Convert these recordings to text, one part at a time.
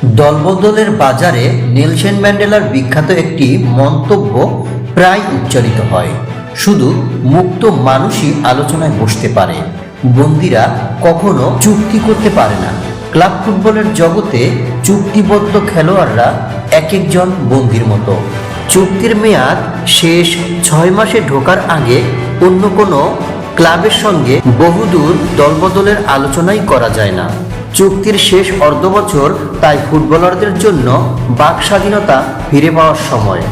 দলবদলের বাজারে নেলসন ম্যান্ডেলার বিখ্যাত একটি মন্তব্য প্রায় উচ্চারিত হয়, শুধু মুক্ত মানুষই আলোচনায় বসতে পারে, বন্দীরা কখনো চুক্তি করতে পারে না। ক্লাব ফুটবলের জগতে চুক্তিবদ্ধ খেলোয়াড়রা এক একজন বন্দীর মতো। চুক্তির মেয়াদ শেষ 6 মাসে ঢোকার আগে অন্য কোনো ক্লাবের সঙ্গে বহুদূর দলবদলের আলোচনাই করা যায় না। চুক্তির শেষ অর্ধ বছর তাই ফুটবলারদের জন্য বাক স্বাধীনতা ফিরে পাওয়ার সময়,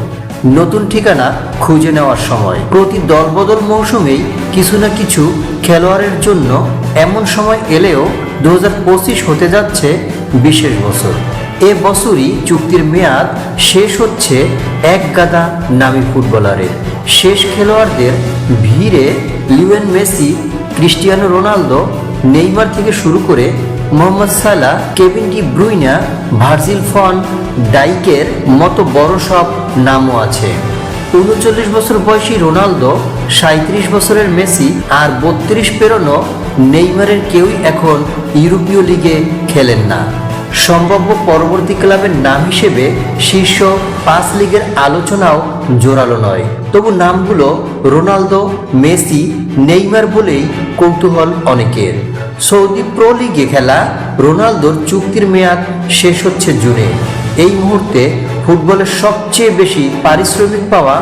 নতুন ঠিকানা খুঁজে নেওয়ার সময়। প্রতি দলবদল মৌসুমেই কিছু না কিছু খেলোয়াড়ের জন্য এমন সময় এলেও 2025 হতে যাচ্ছে বিশেষ বছর। এ বছরই চুক্তির মেয়াদ শেষ হচ্ছে এক গাদা নামী ফুটবলারের। শেষ খেলোয়াড়দের ভিড়ে Lionel Messi, Cristiano Ronaldo, Neymar থেকে শুরু করে মোহাম্মদ সালাহ, কেভিন ডি ব্রুইনা, ভার্জিল ফন ডাইকের মতো বড় সব নামও আছে। 39 বছর বয়সী রোনালদো, 37 বছরের মেসি আর 32 পেরোনো নেইমারের কেউই এখন ইউরোপীয় লিগে খেলেন না। সম্ভাব্য পরবর্তী ক্লাবের নাম হিসেবে শীর্ষ 5 লিগের আলোচনাও জোরালো নয়, তবু নামগুলো রোনালদো, মেসি, নেইমার বলেই কৌতূহল অনেকের। সৌদি প্রো লিগে খেলা রোনালদোর চুক্তির মেয়াদ শেষ হচ্ছে জুনে। এই মুহূর্তে ফুটবলের সবচেয়ে বেশি পারিশ্রমিক পাওয়া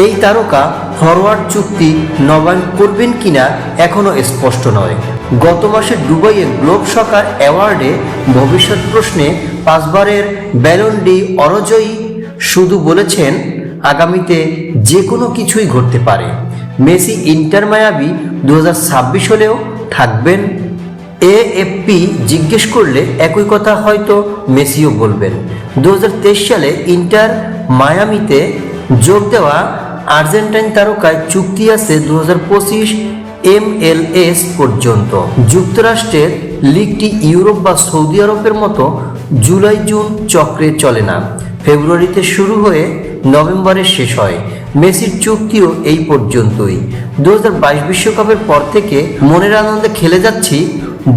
এই তারকা ফরওয়ার্ড চুক্তি নবায়ন করবেন কিনা এখনও স্পষ্ট নয়। গত মাসে দুবাইয়ে গ্লোব সকার অ্যাওয়ার্ডে ভবিষ্যৎ প্রশ্নে 5 বারের ব্যালন ডি অর জয়ী শুধু বলেছেন আগামীতে যে কোনো কিছুই ঘটতে পারে। মেসি ইন্টার মায়ামি 2026 হলেও থাকবেন। এএফপি জিজ্ঞেস করলে একই কথা হয়তো মেসিও বলবেন। 2023 সালে ইন্টার মায়ামিতে যোগ দেওয়া আর্জেন্টাইন তারকায় চুক্তি আছে 2025 MLS পর্যন্ত। যুক্তরাষ্ট্রের লিগটি ইউরোপ বা সৌদি আরবের মতো জুলাই জুন চক্রে চলে না, ফেব্রুয়ারিতে শুরু হয়ে নভেম্বরে শেষ হয়। মেসির চুক্তিও এই পর্যন্তই। 2022 বিশ্বকাপের পর থেকে মনের আনন্দে খেলে যাচ্ছি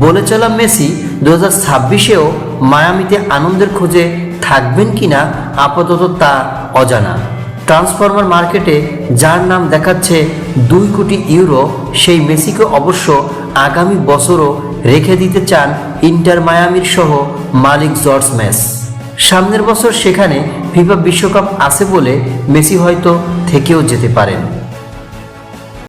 বলে চলা মেসি 2026-এও মায়ামিতে আনন্দের খোঁজে থাকবেন কিনা আপাতত তা অজানা। ট্রান্সফরমার মার্কেটে যার নাম দেখাচ্ছে 2 কোটি ইউরো, সেই মেসিকে অবশ্য আগামী বছরও রেখে দিতে চান ইন্টার মায়ামির সহ মালিক জর্জ মেস। সামনের বছর সেখানে ফিফা বিশ্বকাপ আছে বলে মেসি হয়তো থেকেও যেতে পারেন।